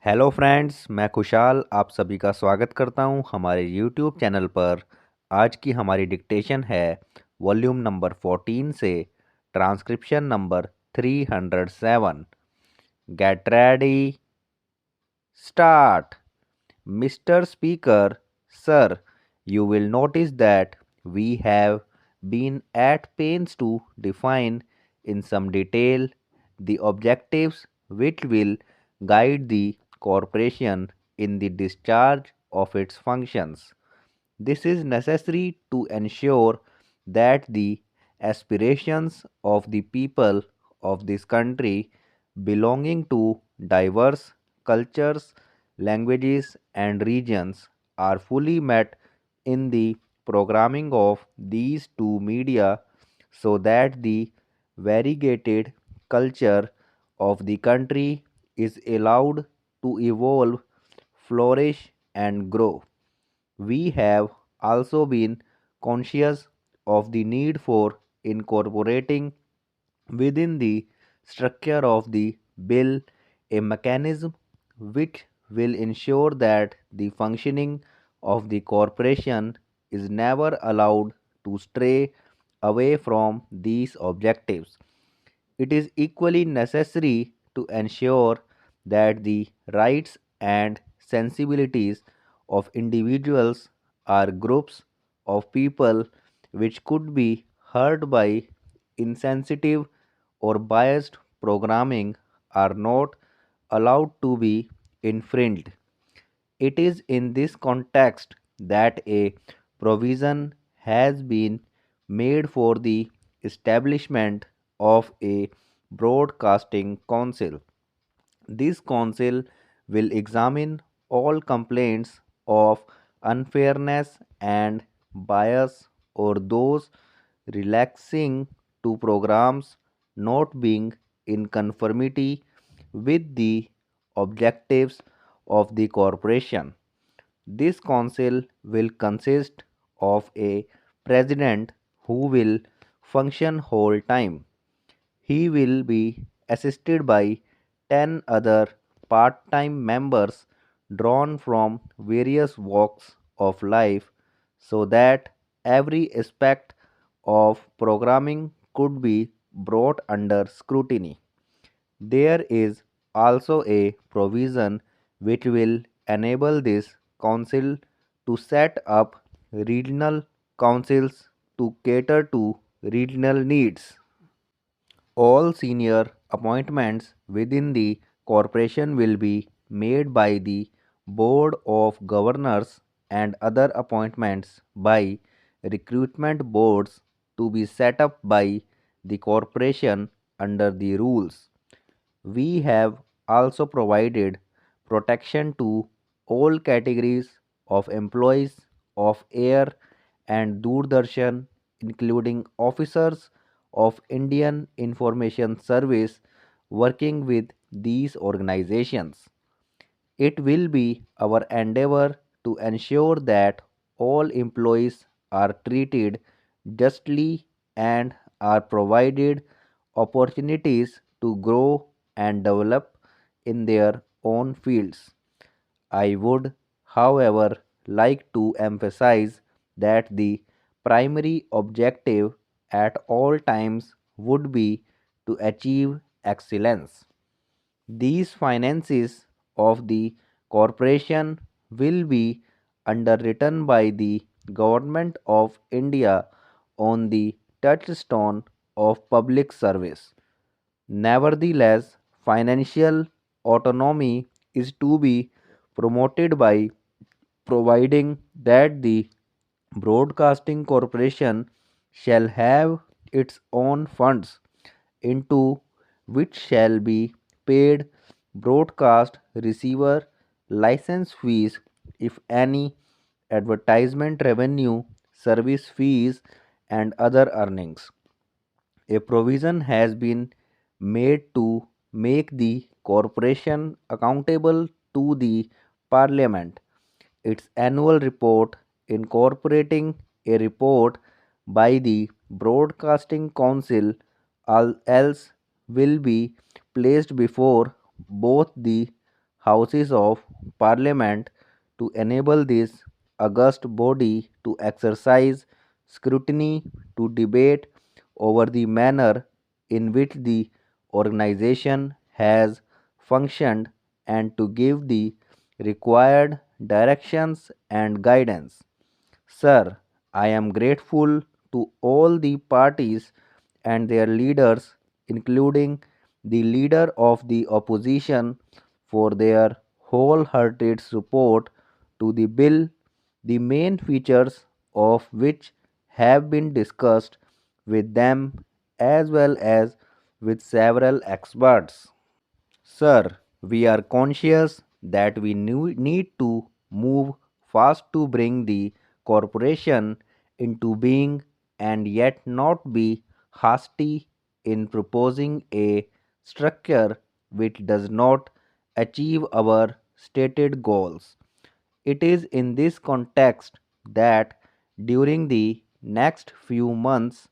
Hello friends, मैं खुशाल आप सभी का स्वागत करता हूं हमारे यूट्यूब चैनल पर। आज की हमारी डिक्टेशन है वॉल्यूम नंबर 14 से transcription number 307। Get ready, start. Mr. Speaker, sir, you will notice that we have been at pains to define in some detail the objectives which will guide the corporation in the discharge of its functions. This is necessary to ensure that the aspirations of the people of this country belonging to diverse cultures, languages, and regions are fully met in the programming of these two media so that the variegated culture of the country is allowed to evolve, flourish, and grow. We have also been conscious of the need for incorporating within the structure of the bill a mechanism which will ensure that the functioning of the corporation is never allowed to stray away from these objectives. It is equally necessary to ensure that the rights and sensibilities of individuals or groups of people which could be hurt by insensitive or biased programming are not allowed to be infringed. It is in this context that a provision has been made for the establishment of a broadcasting council. This council will examine all complaints of unfairness and bias or those relaxing to programs not being in conformity with the objectives of the corporation. This council will consist of a president who will function whole time. He will be assisted by 10 other part time members drawn from various walks of life so that every aspect of programming could be brought under scrutiny. There is also a provision which will enable this council to set up regional councils to cater to regional needs. All senior appointments within the corporation will be made by the Board of Governors and other appointments by recruitment boards to be set up by the corporation under the rules. We have also provided protection to all categories of employees of Air and Doordarshan, including officers of Indian Information Service working with these organizations. It will be our endeavor to ensure that all employees are treated justly and are provided opportunities to grow and develop in their own fields. I would, however, like to emphasize that the primary objective at all times would be to achieve excellence. These finances of the corporation will be underwritten by the Government of India on the touchstone of public service. Nevertheless, financial autonomy is to be promoted by providing that the Broadcasting Corporation shall have its own funds into which shall be paid broadcast receiver license fees, if any, advertisement revenue, service fees, and other earnings. A provision has been made to make the corporation accountable to the Parliament. Its annual report, incorporating a report by the Broadcasting Council, all else will be placed before both the Houses of Parliament to enable this august body to exercise scrutiny to debate over the manner in which the organization has functioned and to give the required directions and guidance. Sir, I am grateful to all the parties and their leaders, including the leader of the opposition, for their wholehearted support to the bill, the main features of which have been discussed with them as well as with several experts. Sir, we are conscious that we need to move fast to bring the corporation into being and yet not be hasty in proposing a structure which does not achieve our stated goals. It is in this context that during the next few months,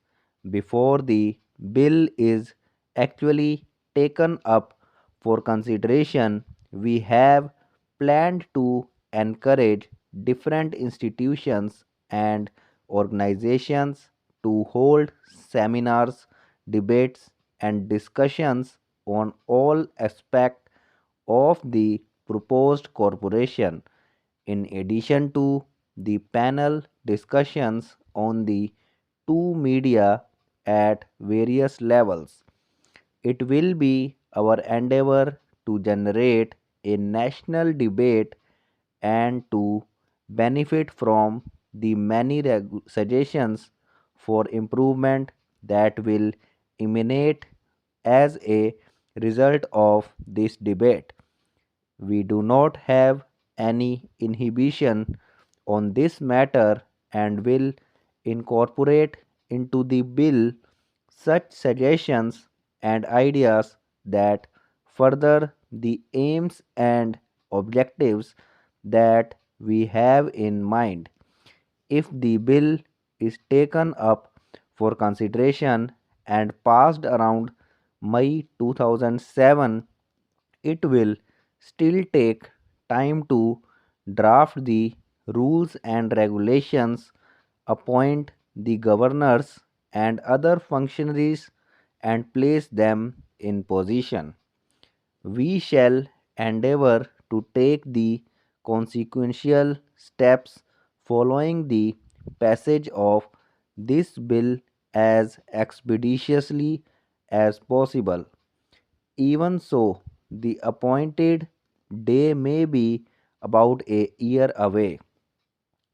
before the bill is actually taken up for consideration, we have planned to encourage different institutions and organizations to hold seminars, debates, and discussions on all aspects of the proposed corporation in addition to the panel discussions on the two media at various levels. It will be our endeavor to generate a national debate and to benefit from the many suggestions for improvement that will emanate as a result of this debate. We do not have any inhibition on this matter and will incorporate into the bill such suggestions and ideas that further the aims and objectives that we have in mind. If the bill is taken up for consideration and passed around May 2007, it will still take time to draft the rules and regulations, appoint the governors and other functionaries, and place them in position. We shall endeavor to take the consequential steps following the passage of this bill as expeditiously as possible. Even so, the appointed day may be about a year away.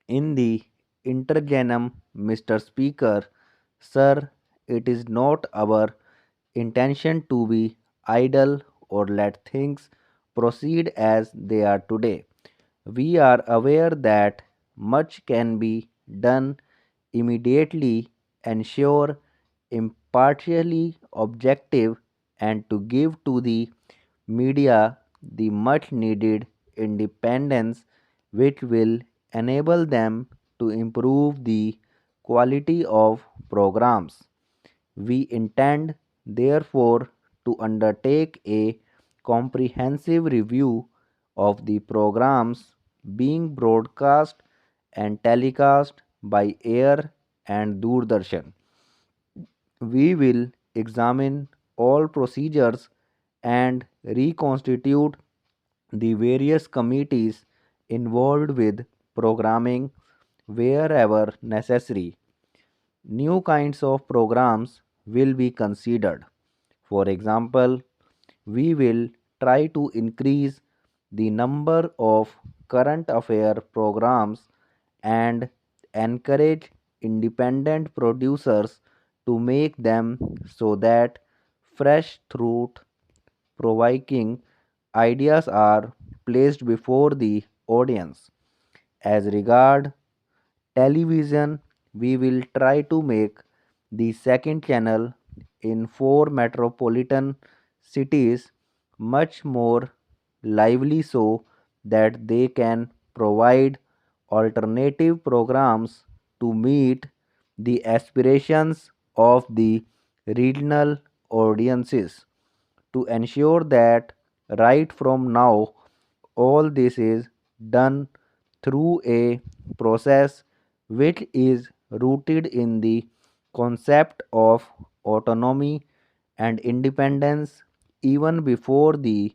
In the interregnum, Mr. Speaker, Sir, it is not our intention to be idle or let things proceed as they are today. We are aware that much can be done immediately, ensure impartially objective, and to give to the media the much needed independence which will enable them to improve the quality of programs. We intend, therefore, to undertake a comprehensive review of the programs being broadcast and telecast by air and Doordarshan. We will examine all procedures and reconstitute the various committees involved with programming wherever necessary. New kinds of programs will be considered. For example, we will try to increase the number of current affair programs and encourage independent producers to make them so that fresh thought provoking ideas are placed before the audience. As regard television, we will try to make the second channel in four metropolitan cities much more lively so that they can provide alternative programs to meet the aspirations of the regional audiences to ensure that right from now All this is done through a process which is rooted in the concept of autonomy and independence. Even before the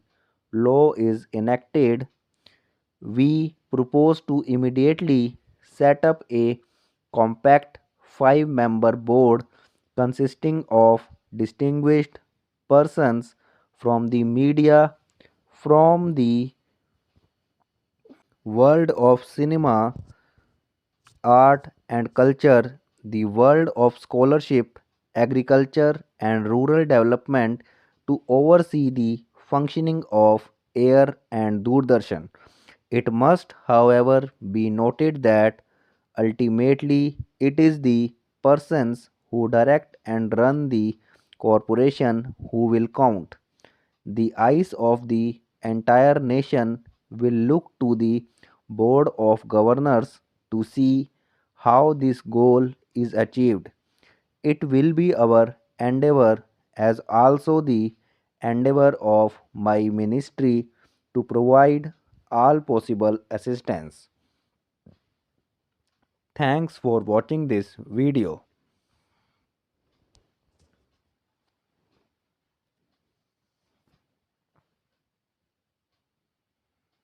law is enacted, we propose to immediately set up a compact 5 member board consisting of distinguished persons from the media, from the world of cinema, art and culture, the world of scholarship, agriculture, and rural development to oversee the functioning of AIR and Doordarshan. It must, however, be noted that ultimately it is the persons who direct and run the corporation who will count. The eyes of the entire nation will look to the Board of Governors to see how this goal is achieved. It will be our endeavor, as also the endeavor of my ministry, to provide all possible assistance. Thanks for watching this video.